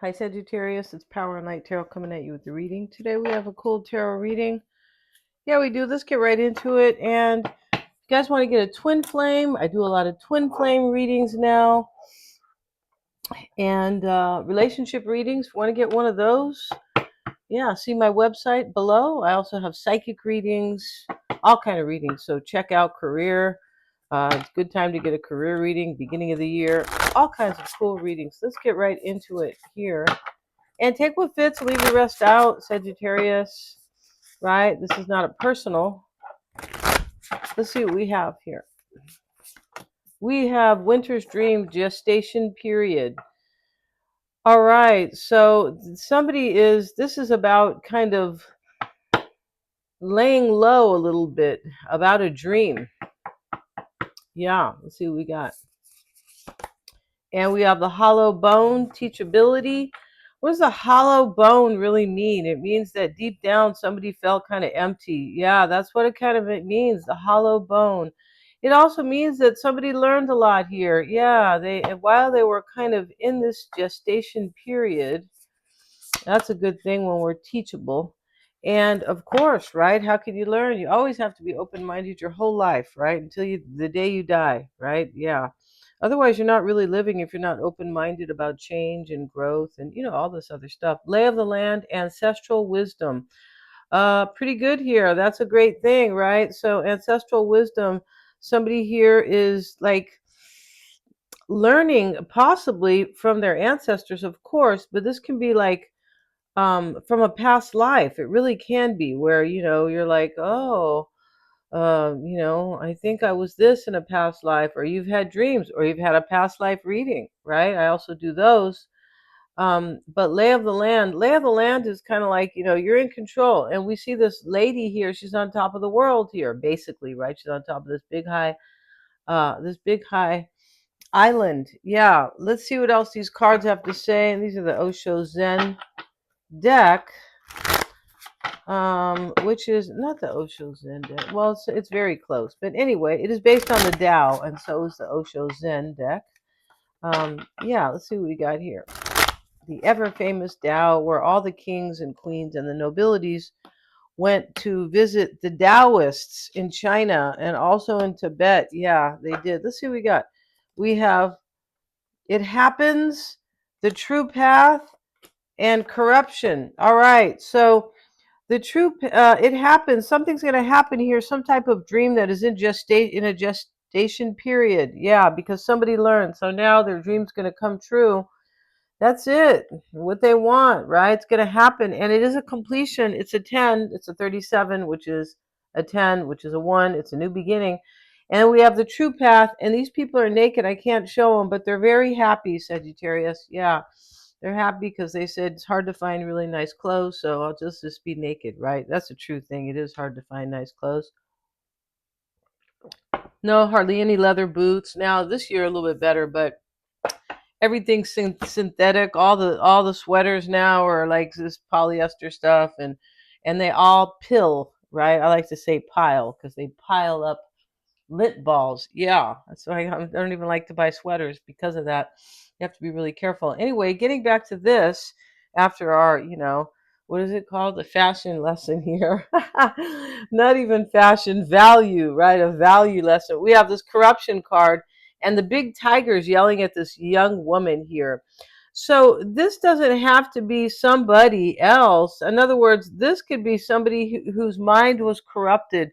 Hi Sagittarius, it's Power and Light Tarot coming at you with the reading. Today we have a cool tarot reading. Yeah, we do. Let's get right into it. And if you guys want to get a twin flame, I do a lot of twin flame readings now. And relationship readings, if you want to get one of those, yeah, see my website below. I also have psychic readings, all kind of readings. So check out career. It's a good time to get a career reading, beginning of the year, all kinds of cool readings. Let's get right into it here. And take what fits, leave the rest out, Sagittarius, right? This is not a personal. Let's see what we have here. We have Winter's Dream gestation period. All right, so this is about kind of laying low a little bit about a dream. Yeah, let's see what we got. And we have the hollow bone, teachability. What does a hollow bone really mean? It means that deep down somebody felt kind of empty. Yeah, that's what it means, the hollow bone. It also means that somebody learned a lot here. Yeah, while they were kind of in this gestation period, that's a good thing when we're teachable. And of course, right? How can you learn? You always have to be open-minded your whole life, right? The day you die, right? Yeah. Otherwise, you're not really living if you're not open-minded about change and growth and all this other stuff. Lay of the land, ancestral wisdom. Pretty good here. That's a great thing, right? So ancestral wisdom, somebody here is like learning possibly from their ancestors, of course, but this can be like from a past life. It really can be where you're like, oh, I think I was this in a past life, or you've had dreams, or you've had a past life reading, right? I also do those. But lay of the land is kind of like, you're in control. And we see this lady here, she's on top of the world here, basically, right? She's on top of this big high island. Yeah, let's see what else these cards have to say. And these are the Osho Zen deck. Which is not the Osho Zen deck. Well, it's very close, but anyway, it is based on the Tao, and so is the Osho Zen deck. Yeah, let's see what we got here. The ever famous Tao, where all the kings and queens and the nobilities went to visit the Taoists in China and also in Tibet. Yeah, they did. Let's see what we got. We have It Happens, The True Path, and Corruption. All right, so it happens. Something's going to happen here. Some type of dream that is in a gestation period. Yeah, because somebody learned. So now their dream's going to come true. That's it. What they want, right? It's going to happen, and it is a completion. It's a 10. It's a 37, which is a 10, which is a 1. It's a new beginning. And we have the true path, and these people are naked. I can't show them, but they're very happy, Sagittarius. Yeah. They're happy because they said it's hard to find really nice clothes, so I'll just be naked, right? That's a true thing. It is hard to find nice clothes. No, hardly any leather boots. Now this year a little bit better, but everything's synthetic. All the sweaters now are like this polyester stuff, and they all pill, right? I like to say pile because they pile up lint balls. Yeah, that's why I don't even like to buy sweaters because of that. You have to be really careful. Anyway, getting back to this after our, what is it called? The fashion lesson here. Not even fashion, value, right? A value lesson. We have this corruption card and the big tiger's yelling at this young woman here. So this doesn't have to be somebody else. In other words, this could be somebody whose mind was corrupted.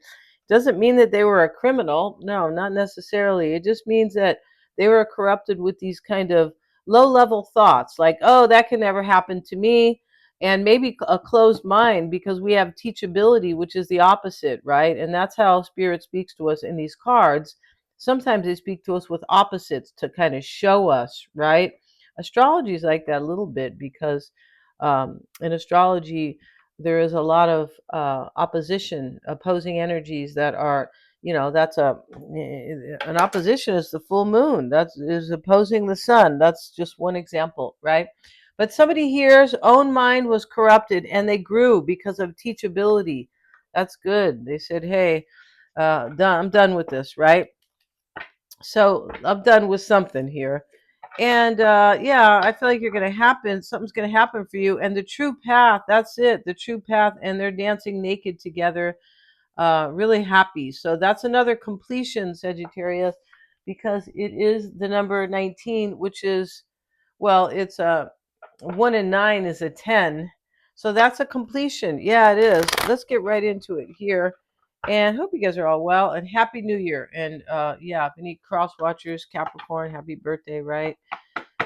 Doesn't mean that they were a criminal. No, not necessarily. It just means that they were corrupted with these kind of low level thoughts like, oh, that can never happen to me. And maybe a closed mind, because we have teachability, which is the opposite, right? And that's how spirit speaks to us in these cards. Sometimes they speak to us with opposites to kind of show us, right? Astrology is like that a little bit because in astrology, there is a lot of opposing energies that are, that's an opposition is the full moon. That is opposing the sun. That's just one example, right? But somebody here's own mind was corrupted and they grew because of teachability. That's good. They said, hey, I'm done with this, right? So I'm done with something here. And yeah, I feel like you're going to happen. Something's going to happen for you. And the true path, that's it, the true path. And they're dancing naked together, really happy. So that's another completion, Sagittarius, because it is the number 19, which is, well, it's a 1 and 9 is a 10. So that's a completion. Yeah, it is. Let's get right into it here. And hope you guys are all well and happy new year. And yeah, if any cross watchers, Capricorn, happy birthday, right?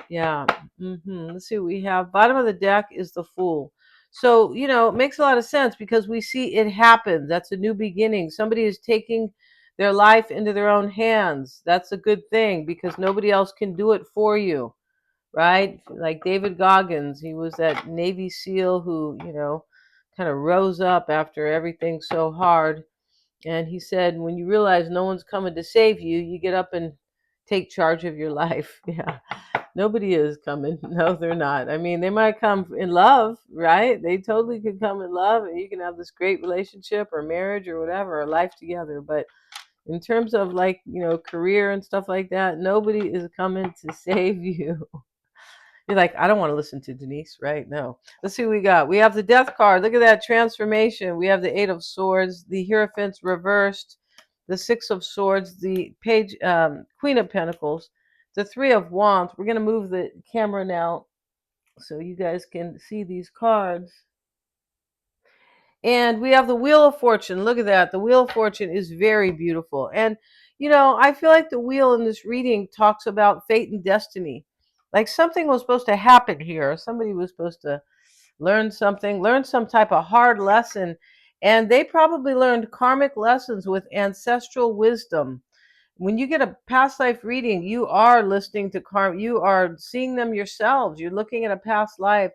Yeah. Let's see what we have. Bottom of the deck is the Fool. So, it makes a lot of sense because we see it happen. That's a new beginning. Somebody is taking their life into their own hands. That's a good thing because nobody else can do it for you, right? Like David Goggins, he was that Navy SEAL who, kind of rose up after everything so hard. And he said, when you realize no one's coming to save you, you get up and take charge of your life. Yeah. Nobody is coming. No, they're not. I mean, they might come in love, right? They totally could come in love and you can have this great relationship or marriage or whatever, or life together. But in terms of like, career and stuff like that, nobody is coming to save you. You're like, I don't want to listen to Denise, right? No. Let's see what we got. We have the Death card. Look at that transformation. We have the Eight of Swords, the Hierophants reversed, the Six of Swords, the Page, Queen of Pentacles, the Three of Wands. We're going to move the camera now so you guys can see these cards. And we have the Wheel of Fortune. Look at that. The Wheel of Fortune is very beautiful. And, I feel like the wheel in this reading talks about fate and destiny. Like something was supposed to happen here. Somebody was supposed to learn something, learn some type of hard lesson. And they probably learned karmic lessons with ancestral wisdom. When you get a past life reading, you are listening to karma, you are seeing them yourselves. You're looking at a past life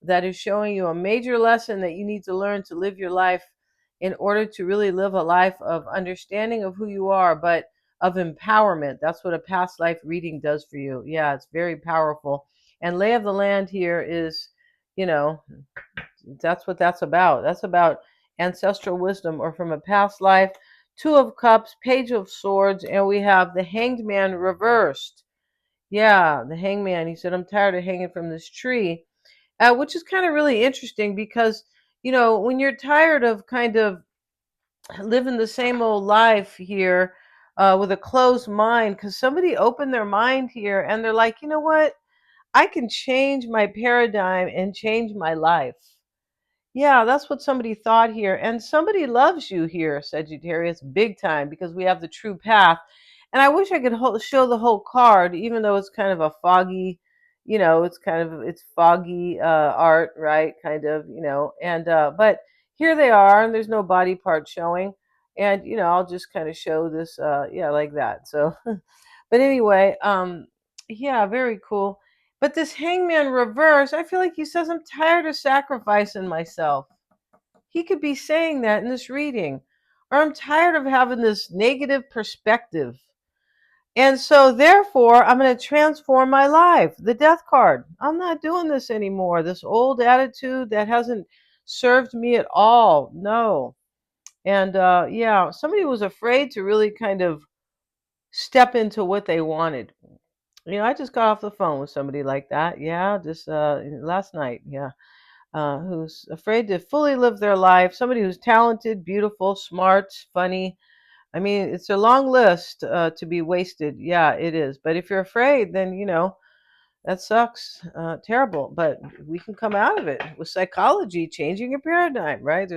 that is showing you a major lesson that you need to learn to live your life in order to really live a life of understanding of who you are, but of empowerment. That's what a past life reading does for you. Yeah, it's very powerful. And lay of the land here is, you know, that's what that's about. That's about ancestral wisdom or from a past life. Two of Cups, Page of Swords, and we have the Hanged Man reversed. Yeah, the Hangman. He said, I'm tired of hanging from this tree, which is kind of really interesting because, when you're tired of kind of living the same old life here with a closed mind, because somebody opened their mind here and they're like, you know what? I can change my paradigm and change my life. Yeah, that's what somebody thought here. And somebody loves you here, Sagittarius, big time, because we have the true path. And I wish I could show the whole card, even though it's kind of a foggy, it's foggy art, right? Kind of, and, but here they are, and there's no body part showing. And, I'll just kind of show this, yeah, like that. So, but anyway, yeah, very cool. But this Hangman reverse, I feel like he says, I'm tired of sacrificing myself. He could be saying that in this reading. Or I'm tired of having this negative perspective. And so, therefore, I'm going to transform my life. The Death card. I'm not doing this anymore. This old attitude that hasn't served me at all. No. And yeah, somebody was afraid to really kind of step into what they wanted. I just got off the phone with somebody like that. Yeah, just last night. Yeah, who's afraid to fully live their life. Somebody who's talented, beautiful, smart, funny. I mean, it's a long list to be wasted. Yeah, it is. But if you're afraid, then that sucks. Terrible. But we can come out of it with psychology, changing your paradigm, right?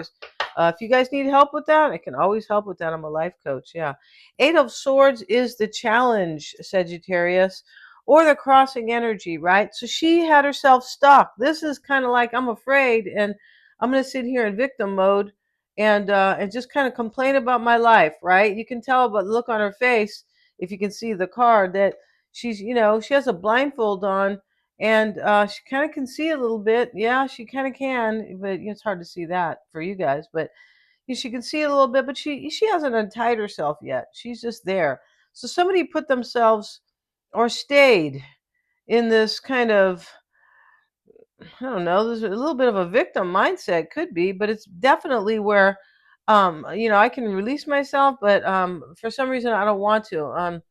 If you guys need help with that, I can always help with that. I'm a life coach. Yeah. Eight of Swords is the challenge, Sagittarius, or the crossing energy, right? So she had herself stuck. This is kind of like, I'm afraid and I'm going to sit here in victim mode and just kind of complain about my life, right? You can tell by the look on her face, if you can see the card, that she's, she has a blindfold on and she kind of can see a little bit. Yeah, she kind of can, but it's hard to see that for you guys. But she can see a little bit, but she hasn't untied herself yet. She's just there. So somebody put themselves or stayed in this kind of, I don't know, there's a little bit of a victim mindset, could be, but it's definitely where, I can release myself, but for some reason I don't want to.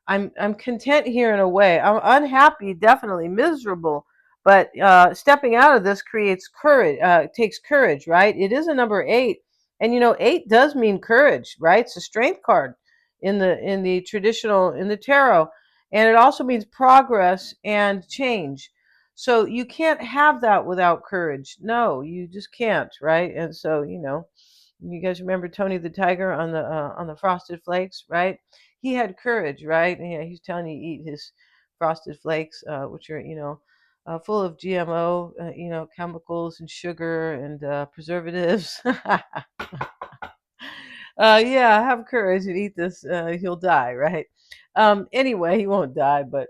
I'm content here in a way. I'm unhappy, definitely miserable, but stepping out of this creates courage. Takes courage, right? It is a number 8, and 8 does mean courage, right? It's a strength card in the traditional in the tarot, and it also means progress and change. So you can't have that without courage. No, you just can't, right? And so you guys remember Tony the Tiger on the Frosted Flakes, right? He had courage, right? And, he's telling you to eat his Frosted Flakes, which are full of GMO, chemicals and sugar and preservatives. Yeah, have courage and eat this. He'll die, right? Anyway, he won't die, but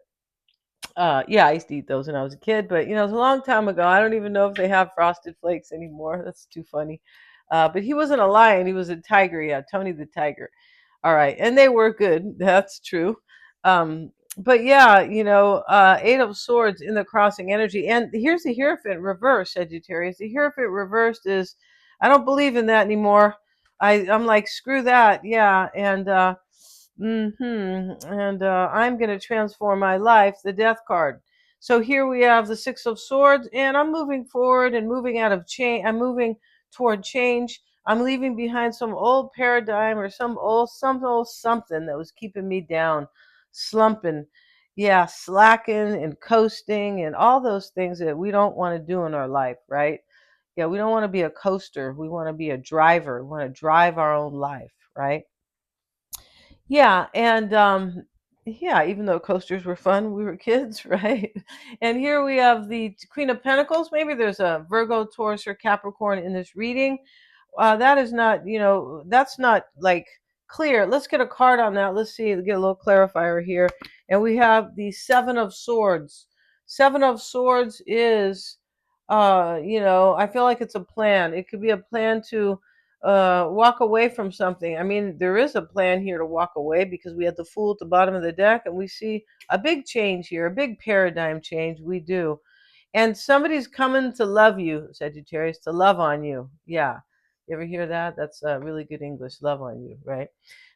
yeah, I used to eat those when I was a kid, but it was a long time ago. I don't even know if they have Frosted Flakes anymore. That's too funny. But he wasn't a lion; he was a tiger. Yeah, Tony the Tiger. All right, and they were good. That's true. But yeah, 8 of Swords in the crossing energy, and here's the Hierophant reverse, Sagittarius. The Hierophant reversed is, I don't believe in that anymore. I'm like, screw that. Yeah, and I'm going to transform my life, the Death card. So here we have the 6 of Swords, and I'm moving forward and moving out of change. I'm moving toward change. I'm leaving behind some old paradigm or some old something that was keeping me down, slumping, yeah, slacking and coasting and all those things that we don't want to do in our life, right? Yeah, we don't want to be a coaster. We want to be a driver. We want to drive our own life, right? Yeah, and yeah, even though coasters were fun, we were kids, right? And here we have the Queen of Pentacles. Maybe there's a Virgo, Taurus, or Capricorn in this reading. That is not, that's not like clear. Let's get a card on that. Let's see, get a little clarifier here. And we have the 7 of Swords. 7 of Swords is, I feel like it's a plan. It could be a plan to walk away from something. I mean, there is a plan here to walk away because we had the Fool at the bottom of the deck, and we see a big change here, a big paradigm change. We do. And somebody's coming to love you, Sagittarius, to love on you. Yeah. You ever hear that? That's really good English, love on you, right?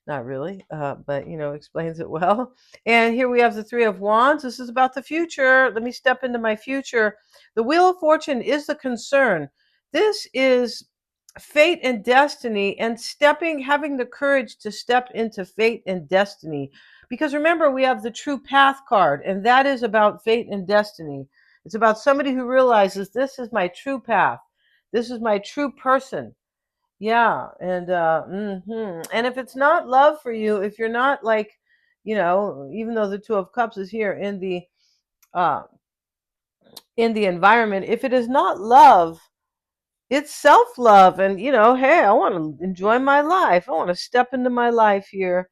Not really, but explains it well. And here we have the 3 of Wands. This is about the future. Let me step into my future. The Wheel of Fortune is the concern. This is fate and destiny, and having the courage to step into fate and destiny. Because remember, we have the True Path card, and that is about fate and destiny. It's about somebody who realizes this is my true path. This is my true person. Yeah, and and if it's not love for you, if you're not like, even though the 2 of Cups is here uh in the environment, if it is not love, it's self-love. And hey, I want to enjoy my life. I want to step into my life here.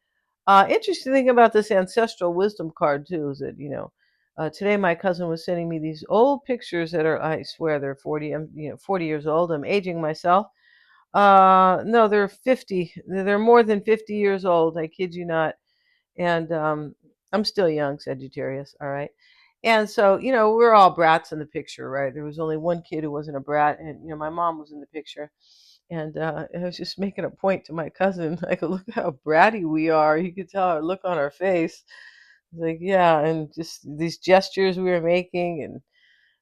Interesting thing about this ancestral wisdom card too is that today my cousin was sending me these old pictures that are, I swear, they're 40. I'm 40 years old. I'm aging myself. No, they're 50. They're more than 50 years old. I kid you not. And I'm still young, Sagittarius. All right. And so, we're all brats in the picture, right? There was only one kid who wasn't a brat, and my mom was in the picture. And I was just making a point to my cousin, like, look how bratty we are. You could tell our look on our face. Like, yeah, and just these gestures we were making, and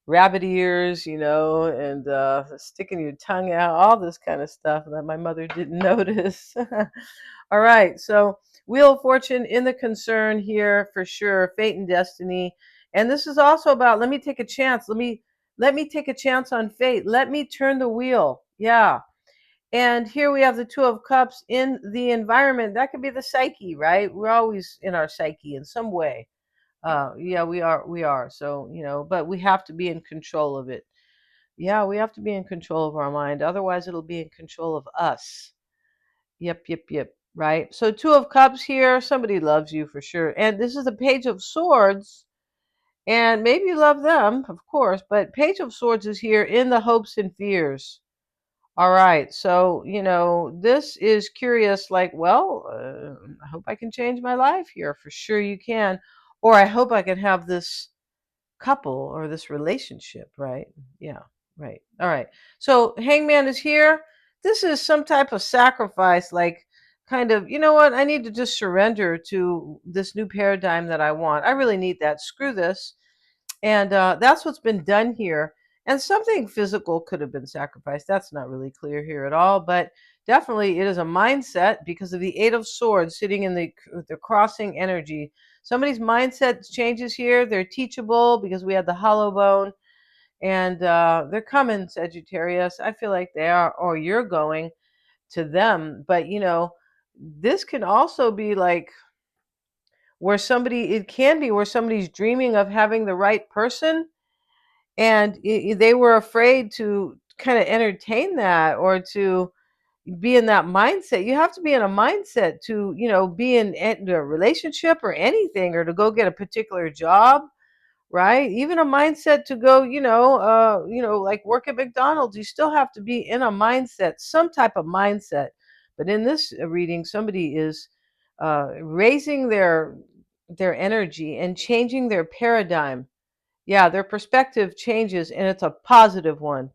rabbit ears, and sticking your tongue out, all this kind of stuff that my mother didn't notice. All right, so Wheel of Fortune in the concern here for sure, fate and destiny. And this is also about, let me take a chance. Let me take a chance on fate. Let me turn the wheel. Yeah. And here we have the 2 of Cups in the environment. That could be the psyche, right? We're always in our psyche in some way. Yeah, we are. So, but we have to be in control of it. Yeah, we have to be in control of our mind. Otherwise, it'll be in control of us. Yep, yep, yep. Right. So 2 of Cups here. Somebody loves you for sure. And this is the Page of Swords. And maybe you love them, of course, but Page of Swords is here in the hopes and fears. All right. So, this is curious, like, well, I hope I can change my life here. For sure you can. Or I hope I can have this couple or this relationship, right? Yeah, right. All right. So Hangman is here. This is some type of sacrifice, like kind of, you know what, I need to just surrender to this new paradigm that I want. I really need that. Screw this. And that's what's been done here. And something physical could have been sacrificed. That's not really clear here at all, but definitely it is a mindset because of the Eight of Swords sitting in the crossing energy. Somebody's mindset changes here. They're teachable because we had the hollow bone, and they're coming, Sagittarius. I feel like they are, or you're going to them. But this can also be like where it can be where somebody's dreaming of having the right person, and they were afraid to kind of entertain that or to be in that mindset. You have to be in a mindset to be in a relationship or anything, or to go get a particular job, right? Even a mindset to go like work at McDonald's. You still have to be in a mindset, some type of mindset. But in this reading, somebody is raising their energy and changing their paradigm. Yeah, their perspective changes, and it's a positive one.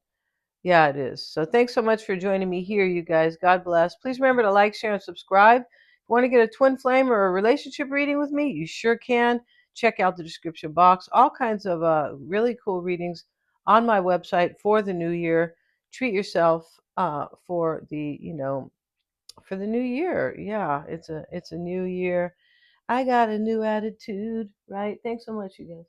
Yeah, it is. So thanks so much for joining me here, you guys. God bless. Please remember to like, share, and subscribe. If you want to get a twin flame or a relationship reading with me, you sure can. Check out the description box. All kinds of really cool readings on my website for the new year. Treat yourself for the new year. Yeah, it's a new year. I got a new attitude, right? Thanks so much, you guys.